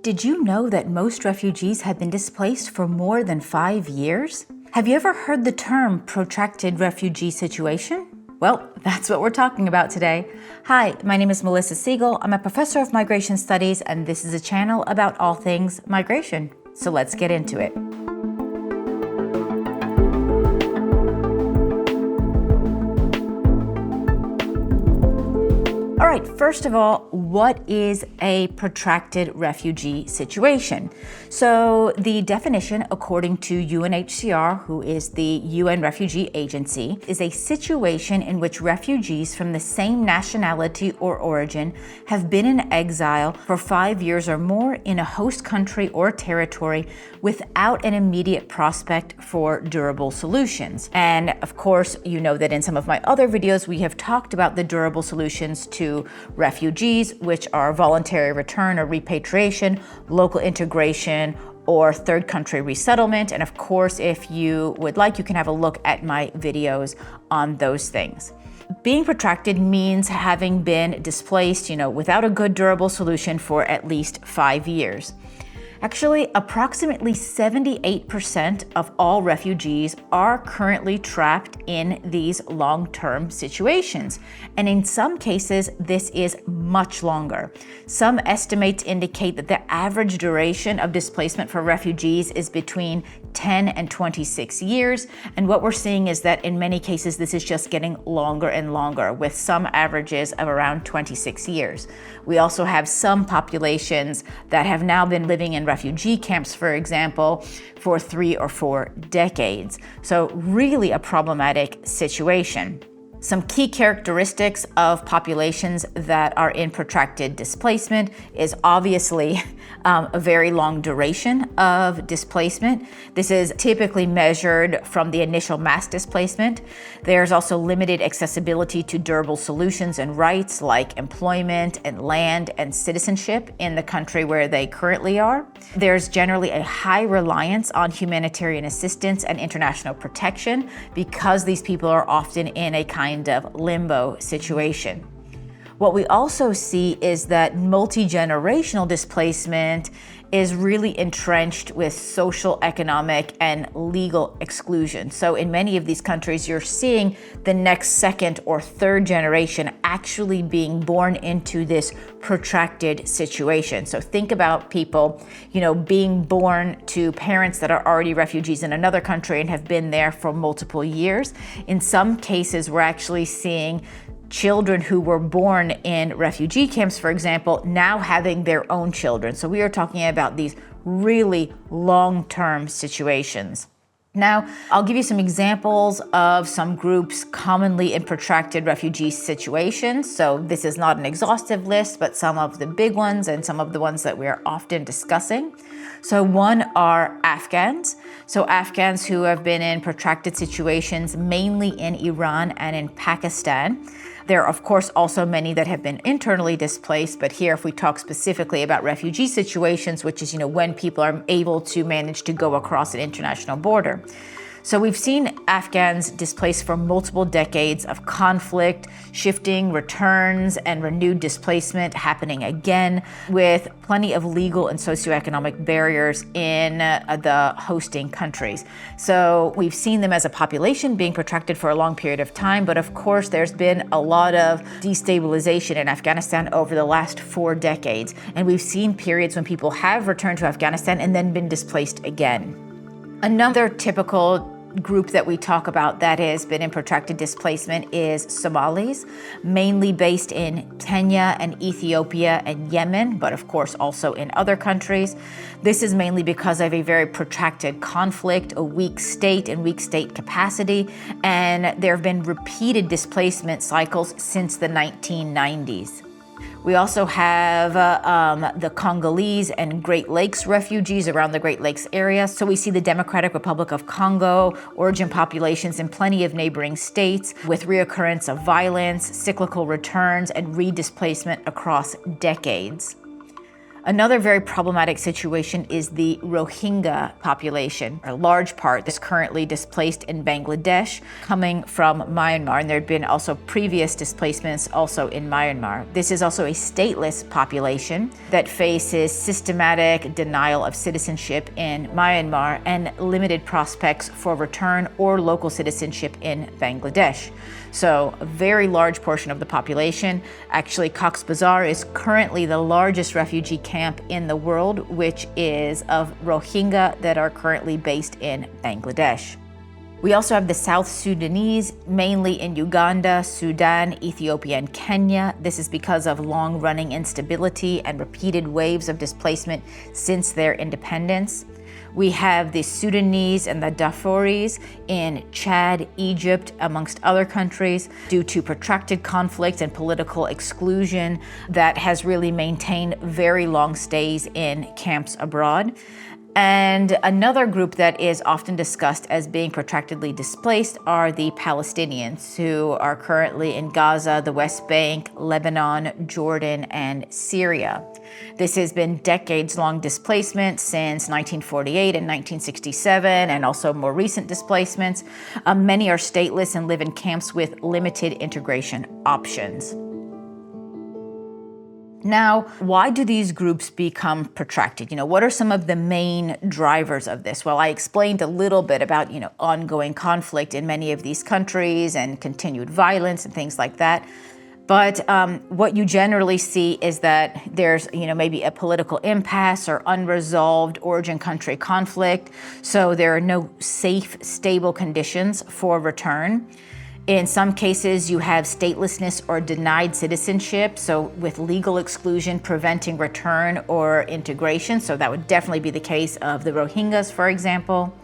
Did you know that most refugees have been displaced for more than 5 years? Have you ever heard the term protracted refugee situation? Well, that's what we're talking about today. Hi, my name is Melissa Siegel. I'm a professor of migration studies, and this is a channel about all things migration. So let's get into it. All right, first of all, what is a protracted refugee situation? So the definition, according to UNHCR, who is the UN Refugee Agency, is a situation in which refugees from the same nationality or origin have been in exile for 5 years or more in a host country or territory without an immediate prospect for durable solutions. And of course, you know that in some of my other videos, we have talked about the durable solutions to refugees, which are voluntary return or repatriation, local integration, or third country resettlement. And of course, if you would like, you can have a look at my videos on those things. Being protracted means having been displaced, without a good durable solution for at least 5 years. Actually, approximately 78% of all refugees are currently trapped in these long-term situations. And in some cases, this is much longer. Some estimates indicate that the average duration of displacement for refugees is between 10 and 26 years. And what we're seeing is that in many cases, this is just getting longer and longer, with some averages of around 26 years. We also have some populations that have now been living in refugee camps, for example, for 3 or 4 decades. So really a problematic situation. Some key characteristics of populations that are in protracted displacement is obviously a very long duration of displacement. This is typically measured from the initial mass displacement. There's also limited accessibility to durable solutions and rights like employment and land and citizenship in the country where they currently are. There's generally a high reliance on humanitarian assistance and international protection because these people are often in a kind of limbo situation. What we also see is that multi-generational displacement is really entrenched with social, economic, and legal exclusion. So in many of these countries, you're seeing the next second or third generation actually being born into this protracted situation. So think about people, being born to parents that are already refugees in another country and have been there for multiple years. In some cases, we're actually seeing children who were born in refugee camps, for example, now having their own children. So we are talking about these really long-term situations. Now, I'll give you some examples of some groups commonly in protracted refugee situations. So this is not an exhaustive list, but some of the big ones and some of the ones that we are often discussing. So one are Afghans. So Afghans who have been in protracted situations, mainly in Iran and in Pakistan. There are, of course, also many that have been internally displaced, but here, if we talk specifically about refugee situations, which is, when people are able to manage to go across an international border. So we've seen Afghans displaced for multiple decades of conflict, shifting returns, and renewed displacement happening again, with plenty of legal and socioeconomic barriers in the hosting countries. So we've seen them as a population being protracted for a long period of time, but of course there's been a lot of destabilization in Afghanistan over the last 4 decades. And we've seen periods when people have returned to Afghanistan and then been displaced again. Another typical group that we talk about that has been in protracted displacement is Somalis, mainly based in Kenya and Ethiopia and Yemen, but of course also in other countries. This is mainly because of a very protracted conflict, a weak state and weak state capacity, and there have been repeated displacement cycles since the 1990s. We also have the Congolese and Great Lakes refugees around the Great Lakes area. So we see the Democratic Republic of Congo, origin populations in plenty of neighboring states with reoccurrence of violence, cyclical returns, and redisplacement across decades. Another very problematic situation is the Rohingya population. A large part is currently displaced in Bangladesh, coming from Myanmar, and there have been also previous displacements also in Myanmar. This is also a stateless population that faces systematic denial of citizenship in Myanmar and limited prospects for return or local citizenship in Bangladesh. So a very large portion of the population. Actually, Cox's Bazar is currently the largest refugee camp in the world, which is of Rohingya that are currently based in Bangladesh. We also have the South Sudanese, mainly in Uganda, Sudan, Ethiopia, and Kenya. This is because of long-running instability and repeated waves of displacement since their independence. We have the Sudanese and the Darfuris in Chad, Egypt, amongst other countries, due to protracted conflict and political exclusion that has really maintained very long stays in camps abroad. And another group that is often discussed as being protractedly displaced are the Palestinians, who are currently in Gaza, the West Bank, Lebanon, Jordan, and Syria. This has been decades-long displacement since 1948 and 1967, and also more recent displacements. Many are stateless and live in camps with limited integration options. Now, why do these groups become protracted? What are some of the main drivers of this? Well, I explained a little bit about, ongoing conflict in many of these countries and continued violence and things like that. But what you generally see is that there's, maybe a political impasse or unresolved origin country conflict. So there are no safe, stable conditions for return. In some cases, you have statelessness or denied citizenship, so with legal exclusion preventing return or integration. So that would definitely be the case of the Rohingyas, for example.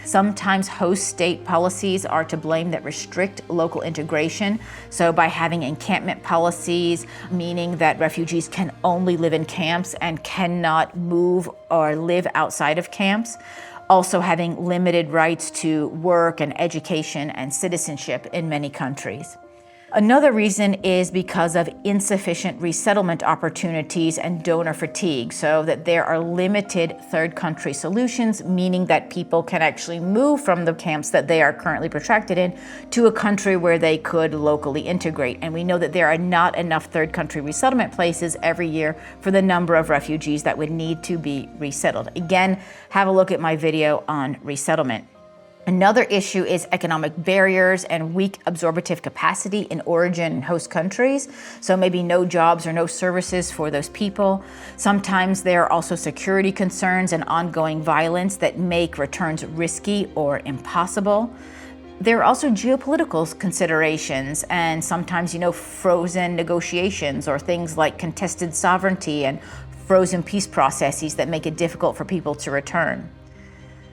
Sometimes host state policies are to blame that restrict local integration. So by having encampment policies, meaning that refugees can only live in camps and cannot move or live outside of camps. Also having limited rights to work and education and citizenship in many countries. Another reason is because of insufficient resettlement opportunities and donor fatigue, so that there are limited third country solutions, meaning that people can actually move from the camps that they are currently protracted in to a country where they could locally integrate. And we know that there are not enough third country resettlement places every year for the number of refugees that would need to be resettled. Again, have a look at my video on resettlement. Another issue is economic barriers and weak absorptive capacity in origin and host countries. So maybe no jobs or no services for those people. Sometimes there are also security concerns and ongoing violence that make returns risky or impossible. There are also geopolitical considerations and sometimes, frozen negotiations or things like contested sovereignty and frozen peace processes that make it difficult for people to return.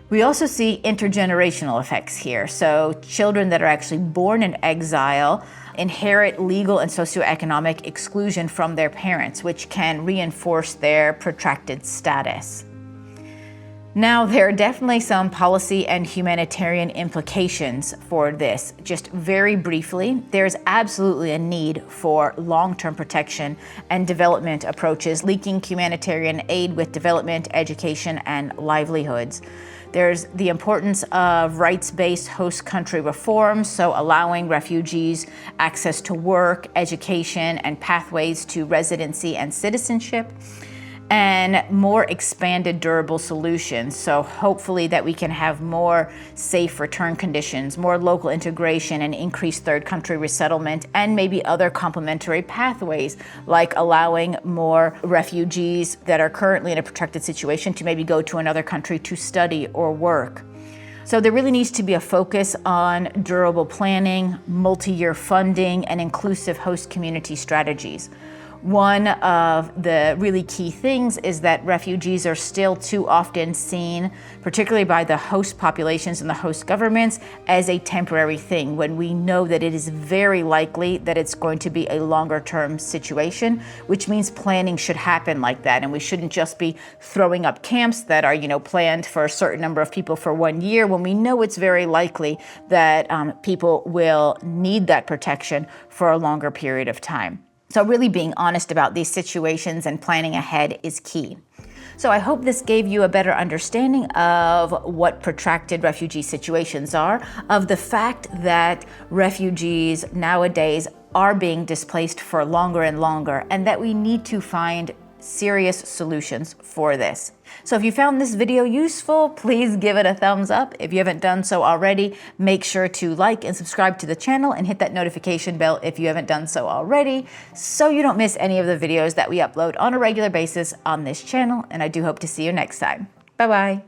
We also see intergenerational effects here. So children that are actually born in exile inherit legal and socioeconomic exclusion from their parents, which can reinforce their protracted status. Now, there are definitely some policy and humanitarian implications for this. Just very briefly, there's absolutely a need for long-term protection and development approaches, linking humanitarian aid with development, education, and livelihoods. There's the importance of rights-based host country reforms, so allowing refugees access to work, education, and pathways to residency and citizenship, and more expanded durable solutions. So hopefully that we can have more safe return conditions, more local integration, and increased third country resettlement, and maybe other complementary pathways, like allowing more refugees that are currently in a protracted situation to maybe go to another country to study or work. So there really needs to be a focus on durable planning, multi-year funding, and inclusive host community strategies. One of the really key things is that refugees are still too often seen, particularly by the host populations and the host governments, as a temporary thing, when we know that it is very likely that it's going to be a longer-term situation, which means planning should happen like that. And we shouldn't just be throwing up camps that are, planned for a certain number of people for 1 year, when we know it's very likely that people will need that protection for a longer period of time. So really being honest about these situations and planning ahead is key. So I hope this gave you a better understanding of what protracted refugee situations are, of the fact that refugees nowadays are being displaced for longer and longer, and that we need to find serious solutions for this. So if you found this video useful, please give it a thumbs up. If you haven't done so already, make sure to like and subscribe to the channel and hit that notification bell if you haven't done so already, so you don't miss any of the videos that we upload on a regular basis on this channel. And I do hope to see you next time. Bye-bye.